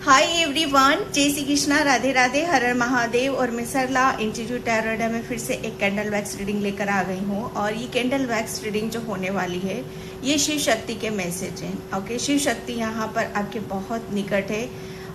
Hi everyone, जय श्री कृष्णा, राधे राधे, हर हर महादेव। और मैं सरला इंस्टीट्यूट टैरोट में फिर से एक कैंडल वैक्स रीडिंग लेकर आ गई हूँ। और ये कैंडल वैक्स रीडिंग जो होने वाली है ये शिव शक्ति के मैसेज हैं। ओके, शिव शक्ति यहाँ पर आपके बहुत निकट है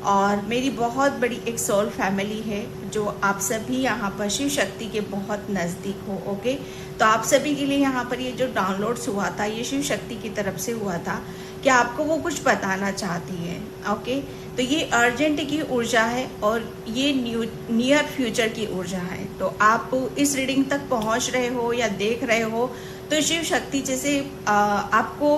और मेरी बहुत बड़ी एक सोल फैमिली है जो आप सभी यहाँ पर शिव शक्ति के बहुत नज़दीक हो। ओके, तो आप सभी के लिए यहाँ पर ये जो डाउनलोड्स हुआ था ये शिव शक्ति की तरफ से हुआ था कि आपको वो कुछ बताना चाहती है। ओके, तो ये अर्जेंट की ऊर्जा है और ये नियर फ्यूचर की ऊर्जा है। तो आप इस रीडिंग तक पहुँच रहे हो या देख रहे हो तो शिव शक्ति जैसे आपको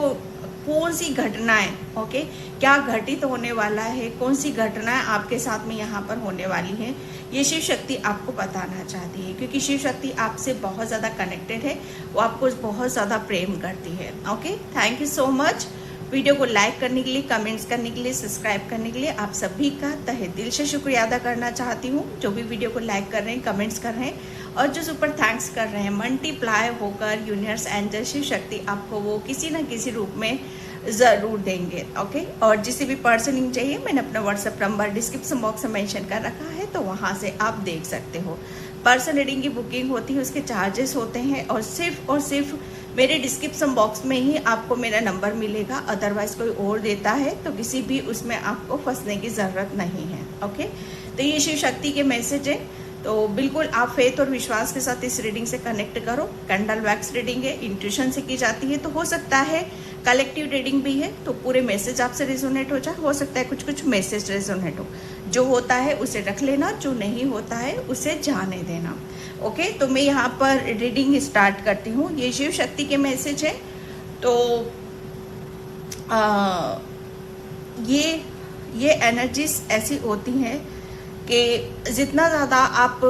कौन सी घटनाएं, ओके, क्या घटित होने वाला है, कौन सी घटनाएं आपके साथ में यहाँ पर होने वाली है, ये शिव शक्ति आपको बताना चाहती है। क्योंकि शिव शक्ति आपसे बहुत ज़्यादा कनेक्टेड है, वो आपको बहुत ज़्यादा प्रेम करती है। Okay, thank you so much. Video को लाइक करने के लिए, कमेंट्स करने के लिए, सब्सक्राइब करने के लिए आप सभी का तहे दिल से शुक्रिया अदा करना चाहती हूँ। जो भी वीडियो को लाइक कर रहे हैं, कमेंट्स कर रहे हैं और जो सुपर थैंक्स कर रहे हैं, मल्टीप्लाई होकर यूनिवर्स एंजल शिव शक्ति आपको वो किसी न किसी रूप में ज़रूर देंगे। ओके, और जिसे भी पर्सनिंग चाहिए मैंने अपना व्हाट्सएप नंबर डिस्क्रिप्शन बॉक्स में मेंशन कर रखा है, तो वहाँ से आप देख सकते हो। पर्सन रीडिंग की बुकिंग होती है, उसके चार्जेस होते हैं और सिर्फ मेरे डिस्क्रिप्शन बॉक्स में ही आपको मेरा नंबर मिलेगा। अदरवाइज कोई और देता है तो किसी भी उसमें आपको फंसने की ज़रूरत नहीं है। ओके, तो ये शिव शक्ति के मैसेज है, तो बिल्कुल आप फेथ और विश्वास के साथ इस रीडिंग से कनेक्ट करो। कैंडल वैक्स रीडिंग है, इंट्यूशन से की जाती है, तो हो सकता है कलेक्टिव रीडिंग भी है तो पूरे मैसेज आपसे रेजोनेट हो जाए, हो सकता है कुछ कुछ मैसेज रेजोनेट हो। जो होता है उसे रख लेना, जो नहीं होता है उसे जाने देना। ओके, तो मैं यहाँ पर रीडिंग स्टार्ट करती हूँ। ये शिव शक्ति के मैसेज है। तो ये एनर्जीज ऐसी होती हैं कि जितना ज़्यादा आप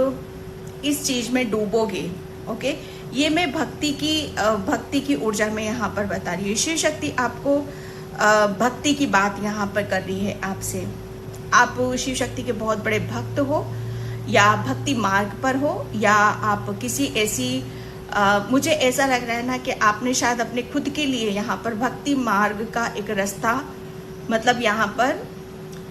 इस चीज़ में डूबोगे, ओके, ये मैं भक्ति की ऊर्जा में यहाँ पर बता रही हूँ। शिव शक्ति आपको भक्ति की बात यहाँ पर कर रही है आपसे। आप शिव शक्ति के बहुत बड़े भक्त हो या भक्ति मार्ग पर हो या आप किसी ऐसी मुझे ऐसा लग रहा है ना कि आपने शायद अपने खुद के लिए यहाँ पर भक्ति मार्ग का एक रास्ता मतलब यहाँ पर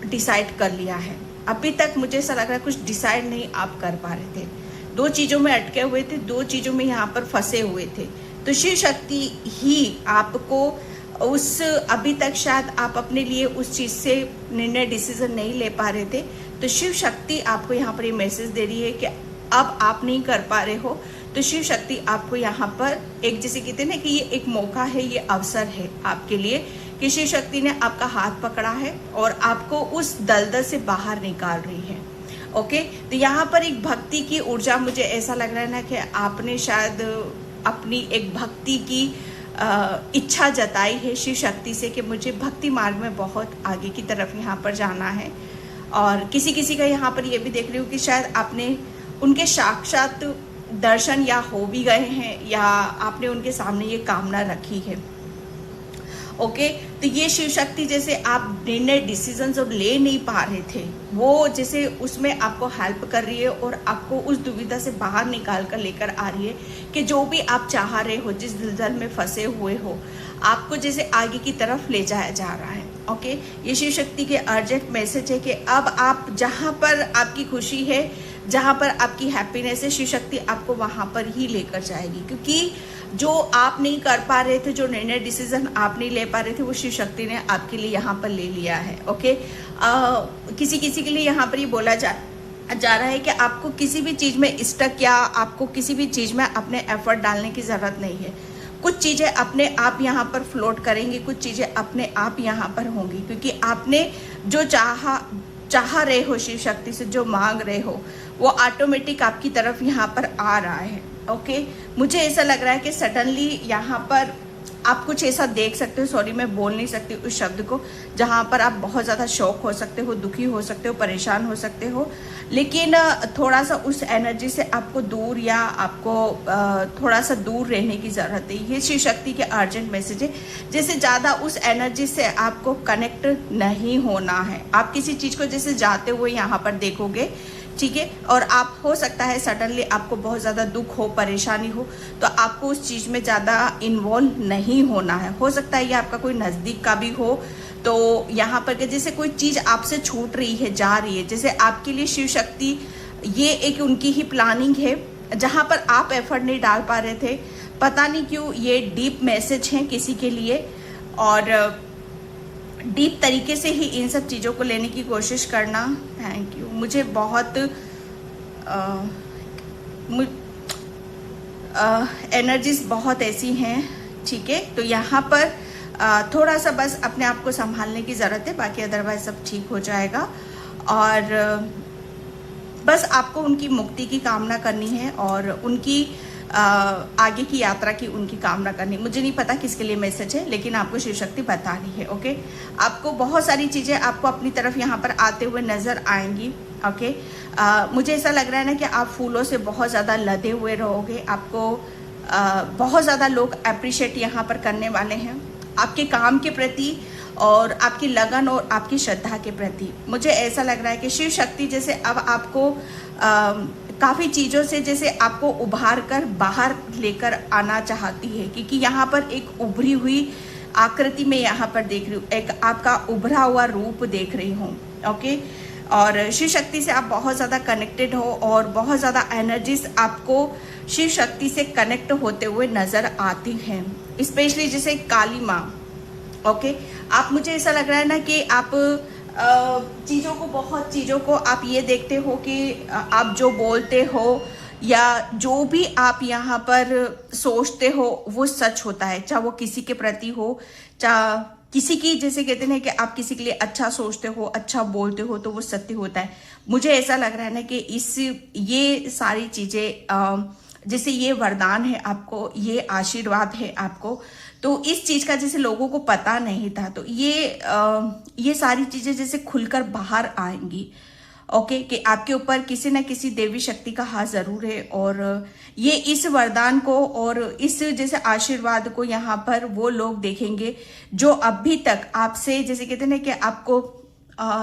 डिसाइड कर लिया है। अभी तक मुझे ऐसा लग रहा है कुछ डिसाइड नहीं आप कर पा रहे थे, दो चीज़ों में अटके हुए थे, दो चीज़ों में यहाँ पर फंसे हुए थे। तो शिव शक्ति ही आपको उस अभी तक शायद आप अपने लिए उस चीज़ से निर्णय डिसीजन नहीं ले पा रहे थे, तो शिव शक्ति आपको यहाँ पर ये मैसेज दे रही है कि अब आप नहीं कर पा रहे हो तो शिव शक्ति आपको यहाँ पर एक, जैसे कहते हैं ना कि ये एक मौका है, ये अवसर है आपके लिए कि शिव शक्ति ने आपका हाथ पकड़ा है और आपको उस दलदल से बाहर निकाल रही है। ओके, तो यहाँ पर एक भक्ति की ऊर्जा, मुझे ऐसा लग रहा है ना कि आपने शायद अपनी एक भक्ति की इच्छा जताई है शिव शक्ति से कि मुझे भक्ति मार्ग में बहुत आगे की तरफ यहाँ पर जाना है। और किसी का यहाँ पर ये भी देख रही हूँ कि शायद आपने उनके साक्षात दर्शन या हो भी गए हैं या आपने उनके सामने ये कामना रखी है। ओके, तो ये शिव शक्ति जैसे आप निर्णय डिसीजन जब ले नहीं पा रहे थे, वो जैसे उसमें आपको हेल्प कर रही है और आपको उस दुविधा से बाहर निकाल कर लेकर आ रही है कि जो भी आप चाह रहे हो, जिस दलदल में फंसे हुए हो, आपको जैसे आगे की तरफ ले जाया जा रहा है। ओके, ये शिव शक्ति के अर्जेंट मैसेज है कि अब आप जहाँ पर आपकी खुशी है, जहाँ पर आपकी हैप्पीनेस है, शिव शक्ति आपको वहाँ पर ही लेकर जाएगी। क्योंकि जो आप नहीं कर पा रहे थे, जो निर्णय डिसीजन आप नहीं ले पा रहे थे, वो शिव शक्ति ने आपके लिए यहाँ पर ले लिया है। ओके, किसी के लिए यहाँ पर ये बोला जा रहा है कि आपको किसी भी चीज़ में स्टक या आपको किसी भी चीज़ में अपने एफर्ट डालने की ज़रूरत नहीं है। कुछ चीज़ें अपने आप यहाँ पर फ्लोट करेंगी, कुछ चीज़ें अपने आप यहाँ पर होंगी, क्योंकि आपने जो चाह रहे हो, शिव शक्ति से जो मांग रहे हो, वो ऑटोमेटिक आपकी तरफ यहाँ पर आ रहा है। ओके, मुझे ऐसा लग रहा है कि सडनली यहाँ पर आप कुछ ऐसा देख सकते हो, सॉरी मैं बोल नहीं सकती उस शब्द को, जहाँ पर आप बहुत ज़्यादा शॉक हो सकते हो, दुखी हो सकते हो, परेशान हो सकते हो, लेकिन थोड़ा सा उस एनर्जी से आपको दूर या आपको थोड़ा सा दूर रहने की ज़रूरत है। ये शिव शक्ति के अर्जेंट मैसेज है। जैसे ज़्यादा उस एनर्जी से आपको कनेक्ट नहीं होना है। आप किसी चीज़ को जैसे जाते हुए यहाँ पर देखोगे, ठीक है, और आप हो सकता है सडनली आपको बहुत ज़्यादा दुख हो, परेशानी हो, तो आपको उस चीज़ में ज़्यादा इन्वॉल्व नहीं होना है। हो सकता है ये आपका कोई नज़दीक का भी हो, तो यहाँ पर के जैसे कोई चीज आपसे छूट रही है, जा रही है, जैसे आपके लिए शिव शक्ति ये एक उनकी ही प्लानिंग है जहां पर आप एफर्ट नहीं डाल पा रहे थे, पता नहीं क्यों ये डीप मैसेज है किसी के लिए, और डीप तरीके से ही इन सब चीज़ों को लेने की कोशिश करना। Thank you. मुझे बहुत एनर्जीज बहुत ऐसी हैं, ठीक है। तो यहाँ पर थोड़ा सा बस अपने आप को संभालने की ज़रूरत है, बाकी अदरवाइज सब ठीक हो जाएगा। और बस आपको उनकी मुक्ति की कामना करनी है और उनकी आगे की यात्रा की उनकी कामना करनी। मुझे नहीं पता किसके लिए मैसेज है, लेकिन आपको शिव शक्ति बता रही है। ओके, आपको बहुत सारी चीज़ें आपको अपनी तरफ यहाँ पर आते हुए नजर आएंगी। ओके, मुझे ऐसा लग रहा है ना कि आप फूलों से बहुत ज़्यादा लदे हुए रहोगे। आपको बहुत ज़्यादा लोग अप्रिशिएट यहाँ पर करने वाले हैं आपके काम के प्रति और आपकी लगन और आपकी श्रद्धा के प्रति। मुझे ऐसा लग रहा है कि शिव शक्ति जैसे अब आपको काफ़ी चीज़ों से जैसे आपको उभार कर बाहर लेकर आना चाहती है, क्योंकि यहाँ पर एक उभरी हुई आकृति में यहाँ पर देख रही हूँ, एक आपका उभरा हुआ रूप देख रही हूँ। ओके, और शिव शक्ति से आप बहुत ज़्यादा कनेक्टेड हो और बहुत ज़्यादा एनर्जीज आपको शिव शक्ति से कनेक्ट होते हुए नज़र आती हैं, स्पेशली जैसे काली माँ। ओके, आप मुझे ऐसा लग रहा है ना कि आप बहुत चीज़ों को आप ये देखते हो कि आप जो बोलते हो या जो भी आप यहाँ पर सोचते हो वो सच होता है, चाहे वो किसी के प्रति हो, चाहे किसी की, जैसे कहते हैं कि आप किसी के लिए अच्छा सोचते हो, अच्छा बोलते हो, तो वो सत्य होता है। मुझे ऐसा लग रहा है ना कि ये सारी चीज़ें जैसे ये वरदान है आपको, ये आशीर्वाद है आपको, तो इस चीज़ का जैसे लोगों को पता नहीं था, तो ये सारी चीज़ें जैसे खुलकर बाहर आएंगी। ओके, कि आपके ऊपर किसी न किसी देवी शक्ति का हाथ जरूर है, और ये इस वरदान को और इस जैसे आशीर्वाद को यहाँ पर वो लोग देखेंगे जो अभी तक आपसे, जैसे कहते हैं ना कि आपको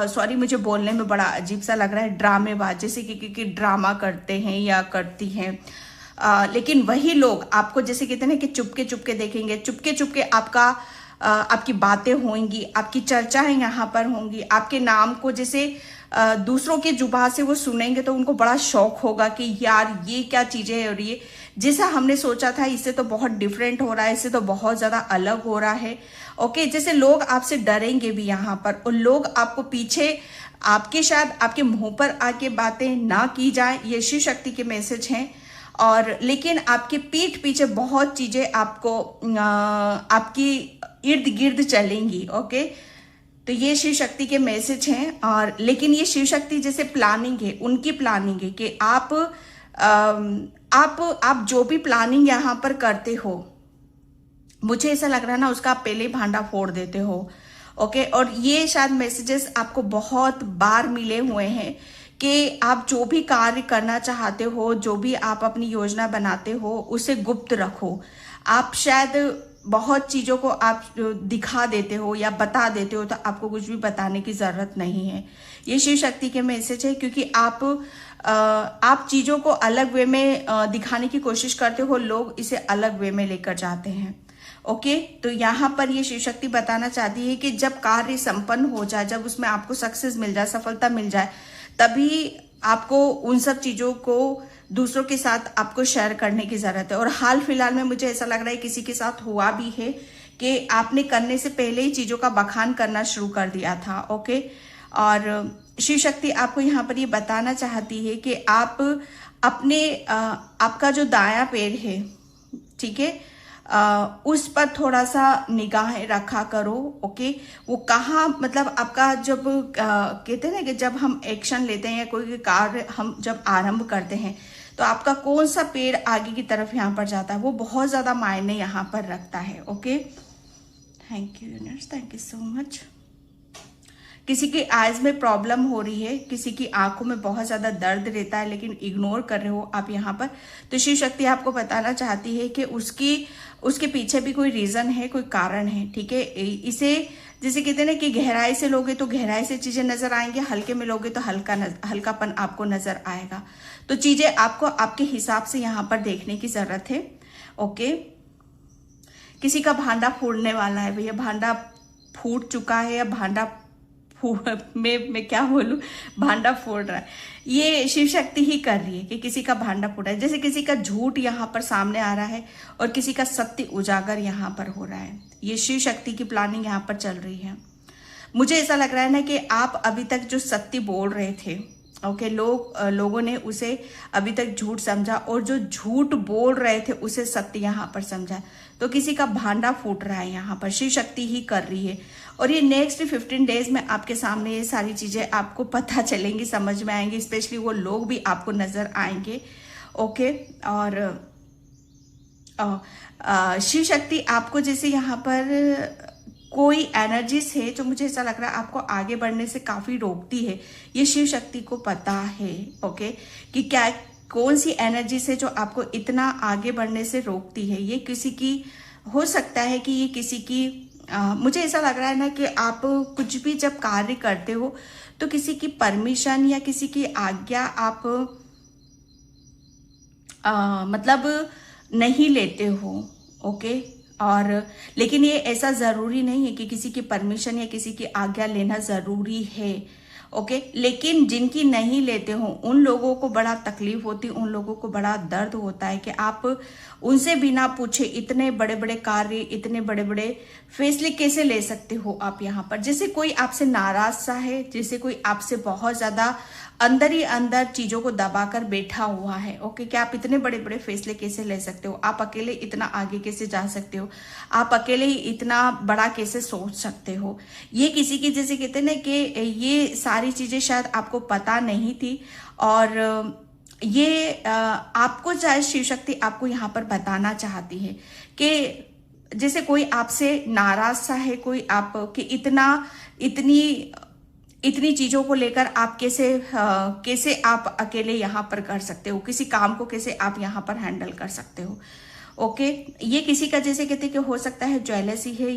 सॉरी मुझे बोलने में बड़ा अजीब सा लग रहा है, ड्रामेबाज जैसे कि ड्रामा करते हैं या करती हैं, लेकिन वही लोग आपको जैसे कहते हैं ना कि चुपके चुपके देखेंगे, चुपके चुपके आपकी बातें होंगी, आपकी चर्चाएं यहाँ पर होंगी, आपके नाम को जैसे दूसरों के जुबान से वो सुनेंगे तो उनको बड़ा शौक होगा कि यार ये क्या चीजें है, और ये जैसा हमने सोचा था इससे तो बहुत डिफरेंट हो रहा है, इससे तो बहुत ज्यादा अलग हो रहा है। ओके, जैसे लोग आपसे डरेंगे भी यहाँ पर, और लोग आपको पीछे आपके शायद आपके मुंह पर आके बातें ना की जाए, ये शिव शक्ति के मैसेज हैं, और लेकिन आपके पीठ पीछे बहुत चीजें आपको आपकी इर्द गिर्द चलेंगी। ओके, तो ये शिव शक्ति के मैसेज हैं, और लेकिन ये शिव शक्ति जैसे प्लानिंग है, उनकी प्लानिंग है कि आप जो भी प्लानिंग यहाँ पर करते हो, मुझे ऐसा लग रहा है ना उसका आप पहले ही भांडा फोड़ देते हो। ओके, और ये शायद मैसेजेस आपको बहुत बार मिले हुए हैं कि आप जो भी कार्य करना चाहते हो, जो भी आप अपनी योजना बनाते हो, उसे गुप्त रखो। आप शायद बहुत चीज़ों को आप दिखा देते हो या बता देते हो, तो आपको कुछ भी बताने की ज़रूरत नहीं है। ये शिव शक्ति के मैसेज है, क्योंकि आप चीज़ों को अलग वे में दिखाने की कोशिश करते हो, लोग इसे अलग वे में लेकर जाते हैं। ओके, तो यहाँ पर ये शिव शक्ति बताना चाहती है कि जब कार्य संपन्न हो जाए, जब उसमें आपको सक्सेस मिल जाए, सफलता मिल जाए, तभी आपको उन सब चीज़ों को दूसरों के साथ आपको शेयर करने की ज़रूरत है। और हाल फिलहाल में मुझे ऐसा लग रहा है किसी के साथ हुआ भी है कि आपने करने से पहले ही चीज़ों का बखान करना शुरू कर दिया था। ओके, और शिव शक्ति आपको यहाँ पर ये बताना चाहती है कि आप अपने आपका जो दायां पैर है, ठीक है, उस पर थोड़ा सा निगाहें रखा करो। ओके, वो कहाँ, मतलब आपका जब कहते हैं ना कि जब हम एक्शन लेते हैं या कोई कार्य हम जब आरंभ करते हैं, तो आपका कौन सा पैर आगे की तरफ यहाँ पर जाता है, वो बहुत ज़्यादा मायने यहाँ पर रखता है। Okay, thank you universe, thank you so much. किसी की आईज में प्रॉब्लम हो रही है, किसी की आंखों में बहुत ज़्यादा दर्द रहता है, लेकिन इग्नोर कर रहे हो आप यहाँ पर, तो शिव शक्ति आपको बताना चाहती है कि उसके पीछे भी कोई रीज़न है, कोई कारण है। ठीक है, इसे जैसे कहते हैं ना कि गहराई से लोगे तो गहराई से चीज़ें नज़र आएंगी, हल्के में लोगे तो हल्कापन आपको नज़र आएगा। तो चीज़ें आपको आपके हिसाब से यहाँ पर देखने की ज़रूरत है। ओके, किसी का भांडा फोड़ने वाला है भैया, भांडा फूट चुका है या भांडा मैं क्या बोलूं, भांडा फोड़ रहा है, ये शिव शक्ति ही कर रही है कि किसी का भांडा फूटा है। जैसे किसी का झूठ यहाँ पर सामने आ रहा है और किसी का सत्य उजागर यहाँ पर हो रहा है। ये शिव शक्ति की प्लानिंग यहाँ पर चल रही है। मुझे ऐसा लग रहा है ना कि आप अभी तक जो सत्य बोल रहे थे, ओके, लोगों ने उसे अभी तक झूठ समझा और जो झूठ बोल रहे थे उसे सत्य यहाँ पर समझा। तो किसी का भांडा फूट रहा है यहाँ पर, शिव शक्ति ही कर रही है। और ये नेक्स्ट 15 डेज में आपके सामने ये सारी चीजें आपको पता चलेंगी, समझ में आएंगी, स्पेशली वो लोग भी आपको नजर आएंगे। ओके, और शिव शक्ति आपको जैसे यहाँ पर कोई एनर्जीज है जो मुझे ऐसा लग रहा है आपको आगे बढ़ने से काफी रोकती है, ये शिव शक्ति को पता है। ओके, कि क्या कौन सी एनर्जीज है जो आपको इतना आगे बढ़ने से रोकती है। ये किसी की हो सकता है कि ये किसी की मुझे ऐसा लग रहा है ना कि आप कुछ भी जब कार्य करते हो तो किसी की परमिशन या किसी की आज्ञा आप मतलब नहीं लेते हो। ओके, और लेकिन ये ऐसा जरूरी नहीं है कि किसी की परमिशन या किसी की आज्ञा लेना जरूरी है। ओके, लेकिन जिनकी नहीं लेते हो उन लोगों को बड़ा तकलीफ होती है, उन लोगों को बड़ा दर्द होता है कि आप उनसे बिना पूछे इतने बड़े बड़े कार्य, इतने बड़े बड़े फैसले कैसे ले सकते हो आप यहाँ पर। जैसे कोई आपसे नाराज सा है, जैसे कोई आपसे बहुत ज्यादा अंदर ही अंदर चीजों को दबाकर बैठा हुआ है। ओके, कि आप इतने बड़े बड़े फैसले कैसे ले सकते हो, आप अकेले इतना आगे कैसे जा सकते हो, आप अकेले ही इतना बड़ा कैसे सोच सकते हो। ये किसी की जैसे कहते हैं ना कि ये सारी चीजें शायद आपको पता नहीं थी और ये आपको चाहे शिव शक्ति आपको यहाँ पर बताना चाहती है कि जैसे कोई आपसे नाराज सा है, कोई आप कि इतनी चीजों को लेकर आप कैसे आप अकेले यहाँ पर कर सकते हो, किसी काम को कैसे आप यहाँ पर हैंडल कर सकते हो। ओके, ये किसी का जैसे कहते कि हो सकता है ज्वेलसी है,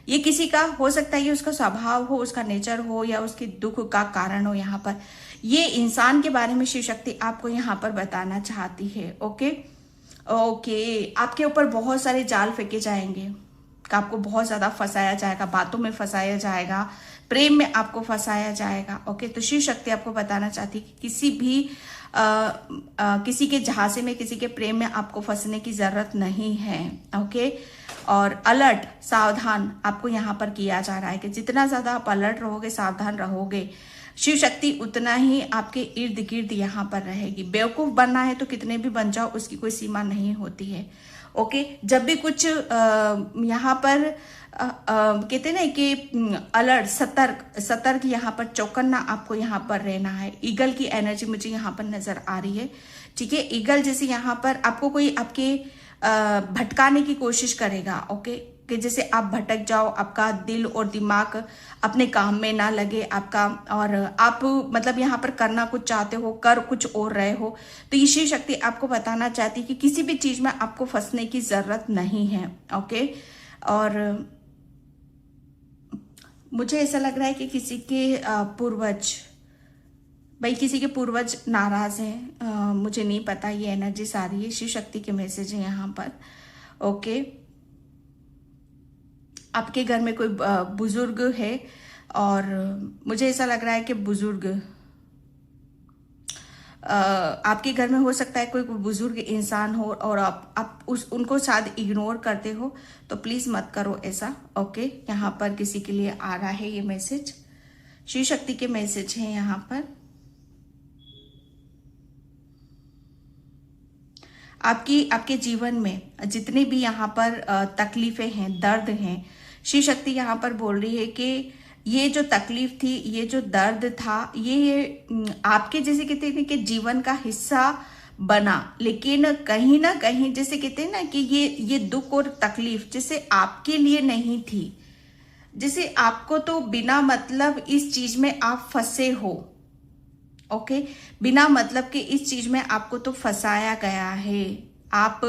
ये किसी का हो सकता है, ये उसका स्वभाव हो, उसका नेचर हो या उसके दुख का कारण हो। यहाँ पर ये इंसान के बारे में शिव शक्ति आपको यहाँ पर बताना चाहती है। ओके, आपके ऊपर बहुत सारे जाल फेंके जाएंगे, आपको बहुत ज्यादा फंसाया जाएगा, बातों में फंसाया जाएगा, प्रेम में आपको फंसाया जाएगा। ओके, तो शिव शक्ति आपको बताना चाहती है कि किसी भी किसी के झांसे में, किसी के प्रेम में आपको फंसने की जरूरत नहीं है। ओके, और अलर्ट, सावधान आपको यहाँ पर किया जा रहा है कि जितना ज्यादा आप अलर्ट रहोगे, सावधान रहोगे, शिव शक्ति उतना ही आपके इर्द गिर्द यहाँ पर रहेगी। बेवकूफ बनना है तो कितने भी बन जाओ, उसकी कोई सीमा नहीं होती है। ओके, जब भी कुछ यहाँ पर कहते हैं ना कि अलर्ट, सतर्क यहाँ पर चौकन्ना आपको यहाँ पर रहना है। ईगल की एनर्जी मुझे यहाँ पर नजर आ रही है। ठीक है, ईगल जैसे यहाँ पर आपको कोई आपके भटकाने की कोशिश करेगा। ओके, कि जैसे आप भटक जाओ, आपका दिल और दिमाग अपने काम में ना लगे आपका, और आप मतलब यहाँ पर करना कुछ चाहते हो, कर कुछ और रहे हो, तो ये शिव शक्ति आपको बताना चाहती है कि किसी भी चीज में आपको फंसने की जरूरत नहीं है। ओके, और मुझे ऐसा लग रहा है कि किसी के किसी के पूर्वज नाराज हैं। मुझे नहीं पता, ये एनर्जी सारी है, शिव शक्ति के मैसेज है यहाँ पर। ओके, आपके घर में कोई बुजुर्ग है और मुझे ऐसा लग रहा है कि बुजुर्ग आपके घर में हो सकता है कोई बुजुर्ग इंसान हो और आप उनको शायद इग्नोर करते हो, तो प्लीज मत करो ऐसा। ओके, यहाँ पर किसी के लिए आ रहा है ये मैसेज, शिव शक्ति के मैसेज है यहाँ पर। आपके जीवन में जितने भी यहाँ पर तकलीफें हैं, दर्द हैं, शिव शक्ति यहाँ पर बोल रही है कि ये जो तकलीफ थी, ये जो दर्द था, ये आपके जैसे कहते हैं कि जीवन का हिस्सा बना, लेकिन कहीं ना कहीं जैसे कहते हैं ना कि ये दुख और तकलीफ जैसे आपके लिए नहीं थी, जैसे आपको तो बिना मतलब इस चीज में आप फंसे हो। ओके, बिना मतलब के इस चीज में आपको तो फंसाया गया है, आप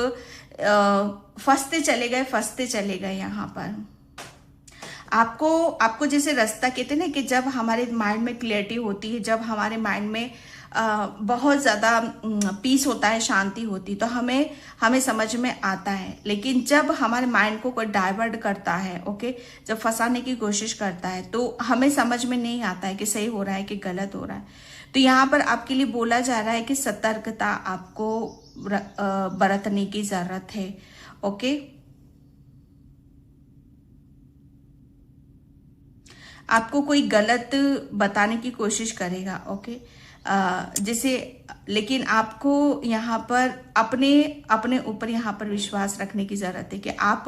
फंसते चले गए यहाँ पर। आपको आपको जैसे रास्ता कहते हैं ना, कि जब हमारे माइंड में क्लियरिटी होती है, जब हमारे माइंड में बहुत ज़्यादा पीस होता है, शांति होती, तो हमें हमें समझ में आता है। लेकिन जब हमारे माइंड को कोई डाइवर्ट करता है, ओके, जब फंसाने की कोशिश करता है, तो हमें समझ में नहीं आता है कि सही हो रहा है कि गलत हो रहा है। तो यहाँ पर आपके लिए बोला जा रहा है कि सतर्कता आपको बरतने की ज़रूरत है, ओके। आपको कोई गलत बताने की कोशिश करेगा, ओके, जैसे, लेकिन आपको यहाँ पर अपने अपने ऊपर यहाँ पर विश्वास रखने की जरूरत है कि आप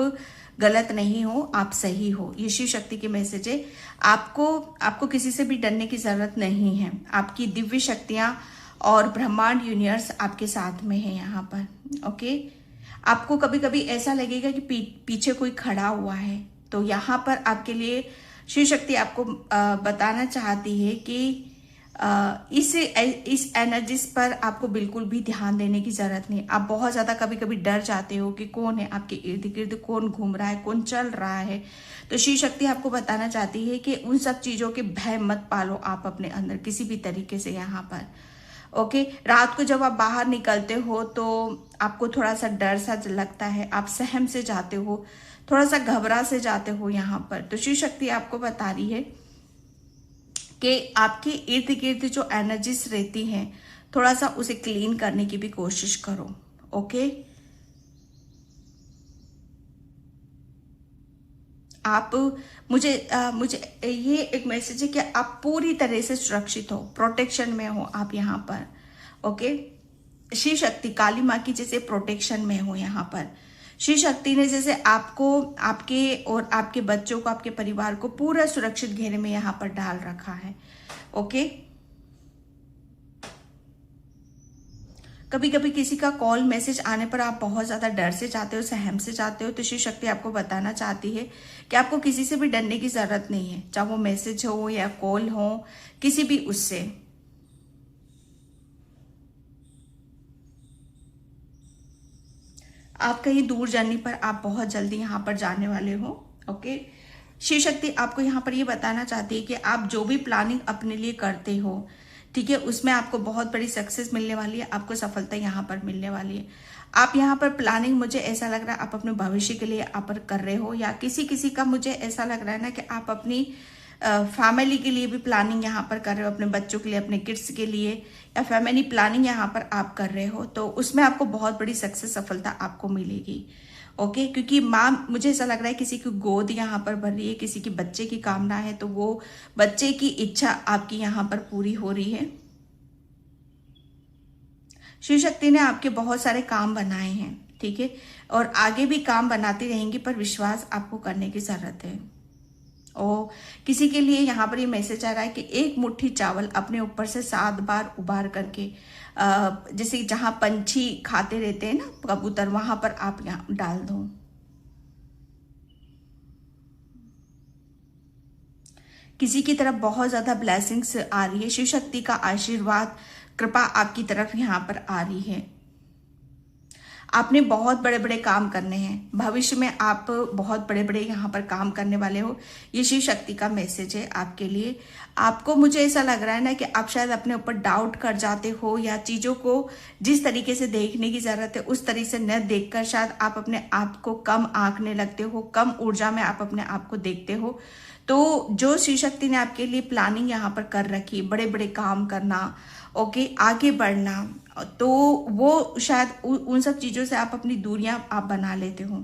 गलत नहीं हो, आप सही हो। ये शिव शक्ति की मैसेज है। आपको किसी से भी डरने की जरूरत नहीं है। आपकी दिव्य शक्तियां और ब्रह्मांड यूनिवर्स आपके साथ में है यहाँ पर, ओके। आपको कभी कभी ऐसा लगेगा कि पीछे कोई खड़ा हुआ है, तो यहाँ पर आपके लिए शिव शक्ति आपको बताना चाहती है कि इस एनर्जीज पर आपको बिल्कुल भी ध्यान देने की जरूरत नहीं। आप बहुत ज्यादा कभी कभी डर जाते हो कि कौन है आपके इर्द गिर्द, कौन घूम रहा है, कौन चल रहा है। तो शिव शक्ति आपको बताना चाहती है कि उन सब चीजों के भय मत पालो आप अपने अंदर किसी भी तरीके से यहाँ पर, ओके। रात को जब आप बाहर निकलते हो तो आपको थोड़ा सा डर सा लगता है, आप सहम से जाते हो, थोड़ा सा घबरा से जाते हो यहाँ पर। तो शिव शक्ति आपको बता रही है कि आपके इर्द गिर्द जो एनर्जीज रहती हैं, थोड़ा सा उसे क्लीन करने की भी कोशिश करो, ओके। आप मुझे ये एक मैसेज है कि आप पूरी तरह से सुरक्षित हो, प्रोटेक्शन में हो आप यहाँ पर, ओके। शिव शक्ति काली माँ की जैसे प्रोटेक्शन में हो यहाँ पर। शिव शक्ति ने जैसे आपको, आपके और आपके बच्चों को, आपके परिवार को पूरा सुरक्षित घेरे में यहाँ पर डाल रखा है, ओके। कभी कभी किसी का कॉल मैसेज आने पर आप बहुत ज्यादा डर से जाते हो, सहम से जाते हो, तो शिव शक्ति आपको बताना चाहती है कि आपको किसी से भी डरने की जरूरत नहीं है, चाहे वो मैसेज हो या कॉल हो, किसी भी उससे। आप कहीं दूर जर्नी पर आप बहुत जल्दी यहाँ पर जाने वाले हो, ओके। शिव शक्ति आपको यहाँ पर ये बताना चाहती है कि आप जो भी प्लानिंग अपने लिए करते हो, ठीक है, उसमें आपको बहुत बड़ी सक्सेस मिलने वाली है, आपको सफलता यहाँ पर मिलने वाली है। आप यहाँ पर प्लानिंग, मुझे ऐसा लग रहा है आप अपने भविष्य के लिए आप पर कर रहे हो, या किसी का मुझे ऐसा लग रहा है ना कि आप अपनी फैमिली के लिए भी प्लानिंग यहाँ पर कर रहे हो, अपने बच्चों के लिए, अपने किड्स के लिए, या फैमिली प्लानिंग यहाँ पर आप कर रहे हो, तो उसमें आपको बहुत बड़ी सक्सेस, सफलता आपको मिलेगी, ओके। क्योंकि माँ, मुझे ऐसा लग रहा है किसी की गोद यहाँ पर भर रही है, किसी की बच्चे की कामना है, तो वो बच्चे की इच्छा आपकी यहाँ पर पूरी हो रही है। शिव शक्ति ने आपके बहुत सारे काम बनाए हैं, ठीक है, और आगे भी काम बनाती रहेंगी, पर विश्वास आपको करने की जरूरत है। और किसी के लिए यहाँ पर ये मैसेज आ रहा है कि एक मुट्ठी चावल अपने ऊपर से 7 बार उबार करके, जैसे जहां पंछी खाते रहते हैं ना, कबूतर, वहां पर आप यहाँ डाल दो। किसी की तरफ बहुत ज्यादा ब्लेसिंग्स आ रही है, शिव शक्ति का आशीर्वाद, कृपा आपकी तरफ यहाँ पर आ रही है। आपने बहुत बड़े बड़े काम करने हैं, भविष्य में आप बहुत बड़े बड़े यहाँ पर काम करने वाले हो। ये शिव शक्ति का मैसेज है आपके लिए। आपको, मुझे ऐसा लग रहा है ना कि आप शायद अपने ऊपर डाउट कर जाते हो, या चीज़ों को जिस तरीके से देखने की ज़रूरत है उस तरीके से न देखकर शायद आप अपने आप को कम आंकने लगते हो, कम ऊर्जा में आप अपने आप को देखते हो। तो जो शिव शक्ति ने आपके लिए प्लानिंग यहाँ पर कर रखी, बड़े बड़े काम करना, ओके, आगे बढ़ना, तो वो शायद उन सब चीजों से आप अपनी दूरियां आप बना लेते हो।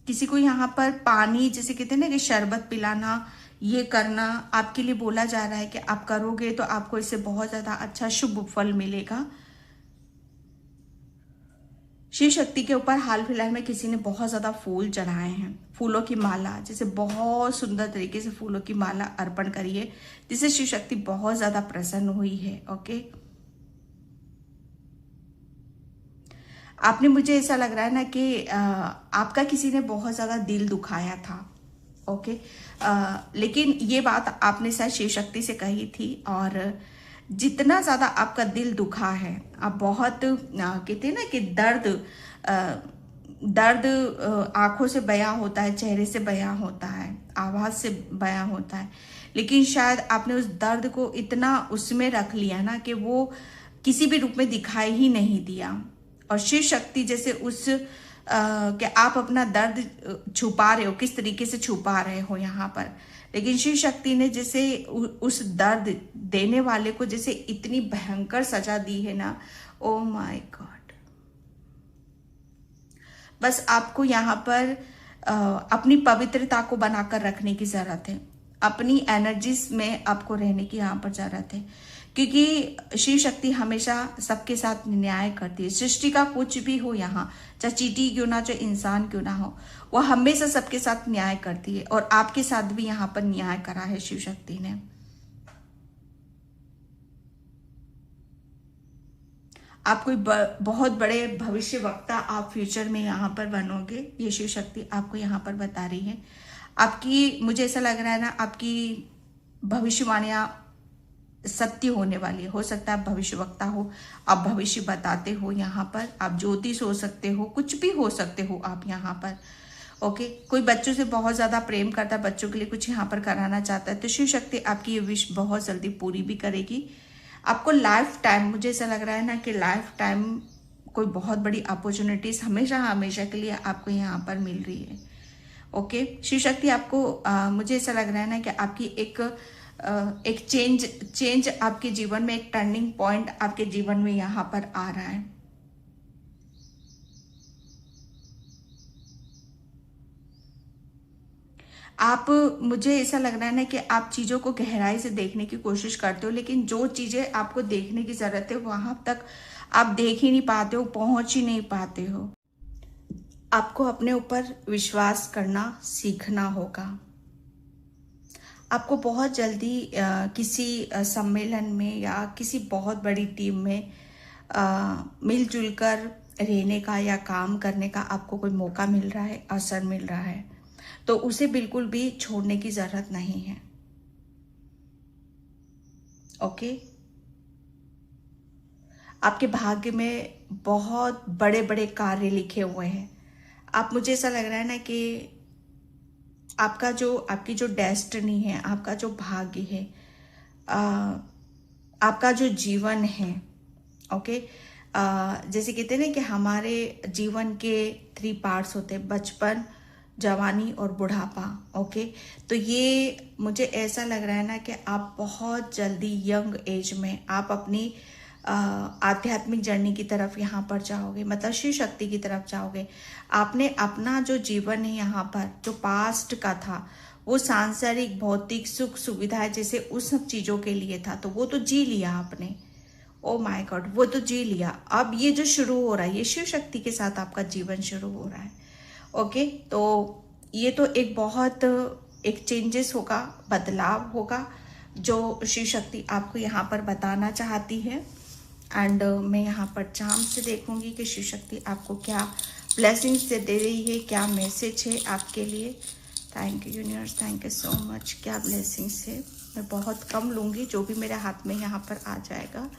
किसी को यहाँ पर पानी, जैसे कहते हैं ना कि शरबत पिलाना, ये करना आपके लिए बोला जा रहा है कि आप करोगे तो आपको इससे बहुत ज्यादा अच्छा शुभ फल मिलेगा। शिव शक्ति के ऊपर हाल फिलहाल में किसी ने बहुत ज्यादा फूल चढ़ाए हैं, फूलों की माला, जैसे बहुत सुंदर तरीके से फूलों की माला अर्पण करी है, जिससे शिव शक्ति बहुत ज्यादा प्रसन्न हुई है, ओके। आपने, मुझे ऐसा लग रहा है ना कि आपका किसी ने बहुत ज्यादा दिल दुखाया था, ओके। लेकिन ये बात आपने शायद शिव शक्ति से कही थी, और जितना ज्यादा आपका दिल दुखा है, आप बहुत कहते हैं ना कि दर्द दर्द आंखों से बयां होता है, चेहरे से बयां होता है, आवाज से बयां होता है, लेकिन शायद आपने उस दर्द को इतना उसमें रख लिया ना कि वो किसी भी रूप में दिखाई ही नहीं दिया। और शिव शक्ति जैसे उस कि आप अपना दर्द छुपा रहे हो, किस तरीके से छुपा रहे हो यहाँ पर, लेकिन शिव शक्ति ने जैसे उस दर्द देने वाले को जैसे इतनी भयंकर सजा दी है ना, ओ माय गॉड। बस आपको यहाँ पर अपनी पवित्रता को बनाकर रखने की जरूरत है, अपनी एनर्जीज में आपको रहने की यहाँ पर जरूरत है, क्योंकि शिव शक्ति हमेशा सबके साथ न्याय करती है। सृष्टि का कुछ भी हो यहाँ, चाहे चींटी क्यों ना, चाहे इंसान क्यों ना हो, वो हमेशा सबके साथ न्याय करती है। और आपके साथ भी यहाँ पर न्याय करा है शिव शक्ति ने। आप कोई बहुत बड़े भविष्य वक्ता आप फ्यूचर में यहाँ पर बनोगे, ये शिव शक्ति आपको यहाँ पर बता रही है। आपकी, मुझे ऐसा लग रहा है ना, आपकी भविष्यवाणियां सत्य होने वाली है। हो सकता है आप भविष्य वक्ता हो, आप भविष्य बताते हो, यहाँ पर आप ज्योतिष हो सकते हो, कुछ भी हो सकते हो आप यहाँ पर। ओके, कोई बच्चों से बहुत ज्यादा प्रेम करता है, बच्चों के लिए कुछ यहाँ पर कराना चाहता है, तो शिव शक्ति आपकी ये विश बहुत जल्दी पूरी भी करेगी। आपको लाइफ टाइम, मुझे ऐसा लग रहा है ना कि लाइफ टाइम कोई बहुत बड़ी अपॉर्चुनिटीज हमेशा हमेशा के लिए आपको यहाँ पर मिल रही है। ओके, शिव शक्ति आपको मुझे ऐसा लग रहा है ना कि आपकी एक चेंज आपके जीवन में, एक टर्निंग पॉइंट आपके जीवन में यहाँ पर आ रहा है। आप, मुझे ऐसा लग रहा है ना कि आप चीजों को गहराई से देखने की कोशिश करते हो, लेकिन जो चीजें आपको देखने की जरूरत है वहां तक आप देख ही नहीं पाते हो, पहुंच ही नहीं पाते हो। आपको अपने ऊपर विश्वास करना सीखना होगा। आपको बहुत जल्दी किसी सम्मेलन में या किसी बहुत बड़ी टीम में मिलजुल कर रहने का या काम करने का आपको कोई मौका मिल रहा है, अवसर मिल रहा है, तो उसे बिल्कुल भी छोड़ने की जरूरत नहीं है। ओके, आपके भाग्य में बहुत बड़े बड़े कार्य लिखे हुए हैं। आप, मुझे ऐसा लग रहा है ना कि आपकी जो डेस्टिनी है, आपका जो भाग्य है, आपका जो जीवन है, ओके, जैसे कहते हैं ना कि हमारे जीवन के 3 पार्ट्स होते हैं, बचपन, जवानी और बुढ़ापा। ओके, तो ये मुझे ऐसा लग रहा है ना कि आप बहुत जल्दी यंग एज में आप अपनी आध्यात्मिक जर्नी की तरफ यहाँ पर जाओगे, मतलब शिव शक्ति की तरफ जाओगे। आपने अपना जो जीवन है यहाँ पर, जो पास्ट का था, वो सांसारिक भौतिक सुख सुविधाएं जैसे उस सब चीजों के लिए था, तो वो तो जी लिया आपने। ओ माय गॉड, वो तो जी लिया। अब ये जो शुरू हो रहा है, ये शिव शक्ति के साथ आपका जीवन शुरू हो रहा है। ओके, तो ये तो एक चेंजेस होगा, बदलाव होगा, जो शिव शक्ति आपको यहाँ पर बताना चाहती है। एंड मैं यहाँ पर चांद से देखूंगी कि शिव शक्ति आपको क्या ब्लेसिंग्स से दे रही है, क्या मैसेज है आपके लिए। Thank you universe, thank you so much. क्या ब्लेसिंग्स है, मैं बहुत कम लूंगी, जो भी मेरे हाथ में यहाँ पर आ जाएगा।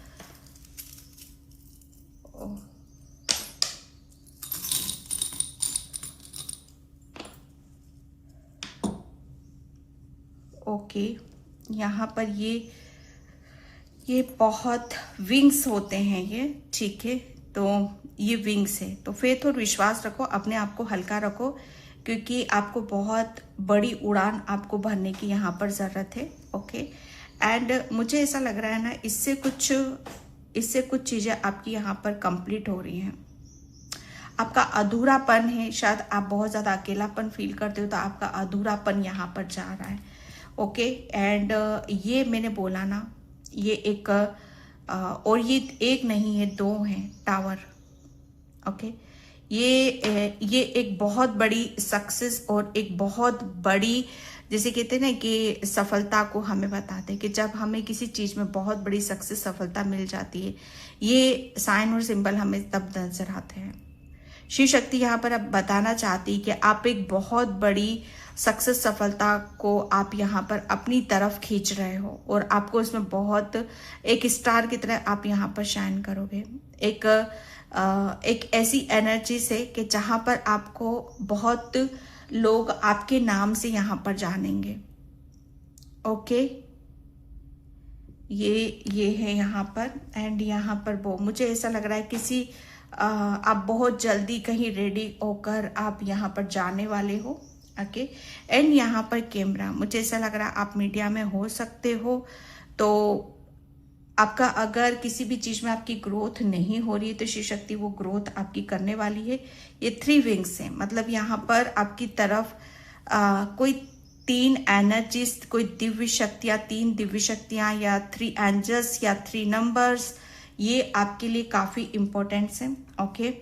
ओके, यहाँ पर ये बहुत विंग्स होते हैं ये, ठीक है, तो ये विंग्स है। तो फेथ और विश्वास रखो, अपने आप को हल्का रखो, क्योंकि आपको बहुत बड़ी उड़ान आपको भरने की यहाँ पर ज़रूरत है। ओके, एंड मुझे ऐसा लग रहा है ना, इससे कुछ चीज़ें आपकी यहाँ पर कंप्लीट हो रही हैं। आपका अधूरापन है, शायद आप बहुत ज़्यादा अकेलापन फील करते हो, तो आपका अधूरापन यहाँ पर जा रहा है। ओके, एंड ये मैंने बोला ना, ये एक और ये एक नहीं है, 2 हैं टावर। ओके, ये एक बहुत बड़ी सक्सेस और एक बहुत बड़ी, जैसे कहते हैं ना कि सफलता को हमें बताते हैं कि जब हमें किसी चीज़ में बहुत बड़ी सक्सेस, सफलता मिल जाती है, ये साइन और सिंबल हमें तब नजर आते हैं। शिव शक्ति यहाँ पर अब बताना चाहती कि आप एक बहुत बड़ी सक्सेस, सफलता को आप यहाँ पर अपनी तरफ खींच रहे हो, और आपको इसमें बहुत एक स्टार की तरह आप यहाँ पर शाइन करोगे। एक एक ऐसी एनर्जी से कि जहाँ पर आपको बहुत लोग आपके नाम से यहाँ पर जानेंगे। ओके, ये है यहाँ पर। एंड यहाँ पर वो मुझे ऐसा लग रहा है किसी आप बहुत जल्दी कहीं रेडी होकर आप यहाँ पर जाने वाले हो। ओके, एंड यहाँ पर कैमरा, मुझे ऐसा लग रहा है आप मीडिया में हो सकते हो। तो आपका अगर किसी भी चीज में आपकी ग्रोथ नहीं हो रही है तो शिव शक्ति वो ग्रोथ आपकी करने वाली है। ये 3 विंग्स है, मतलब यहाँ पर आपकी तरफ कोई 3 एनर्जीज, कोई दिव्य शक्तियाँ, 3 दिव्य शक्तियाँ या 3 एंजल्स या 3 नंबर्स, ये आपके लिए काफी इंपॉर्टेंट है। ओके,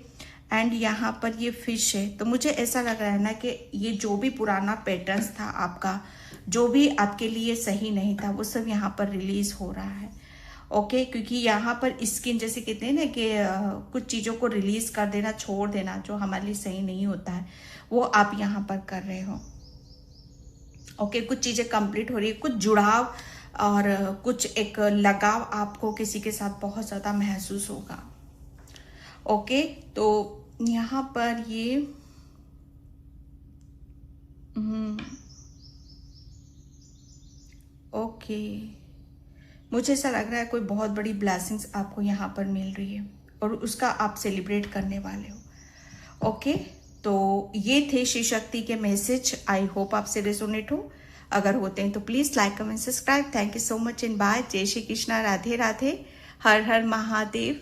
एंड यहाँ पर ये फिश है। तो मुझे ऐसा लग रहा है ना कि ये जो भी पुराना पैटर्न्स था आपका, जो भी आपके लिए सही नहीं था, वो सब यहाँ पर रिलीज हो रहा है। ओके, क्योंकि यहाँ पर स्किन, जैसे कहते हैं ना कि कुछ चीज़ों को रिलीज कर देना, छोड़ देना जो हमारे लिए सही नहीं होता है, वो आप यहाँ पर कर रहे हो। ओके, कुछ चीज़ें कंप्लीट हो रही है, कुछ जुड़ाव और कुछ एक लगाव आपको किसी के साथ बहुत ज़्यादा महसूस होगा। ओके, तो यहाँ पर ये ओके, मुझे ऐसा लग रहा है कोई बहुत बड़ी ब्लेसिंग्स आपको यहाँ पर मिल रही है और उसका आप सेलिब्रेट करने वाले हो। ओके, तो ये थे शिव शक्ति के मैसेज। आई होप आपसे रेजोनेट हो। अगर होते हैं तो please like, comment, subscribe. Thank you so much and bye. जय श्री कृष्णा, राधे राधे, हर हर महादेव।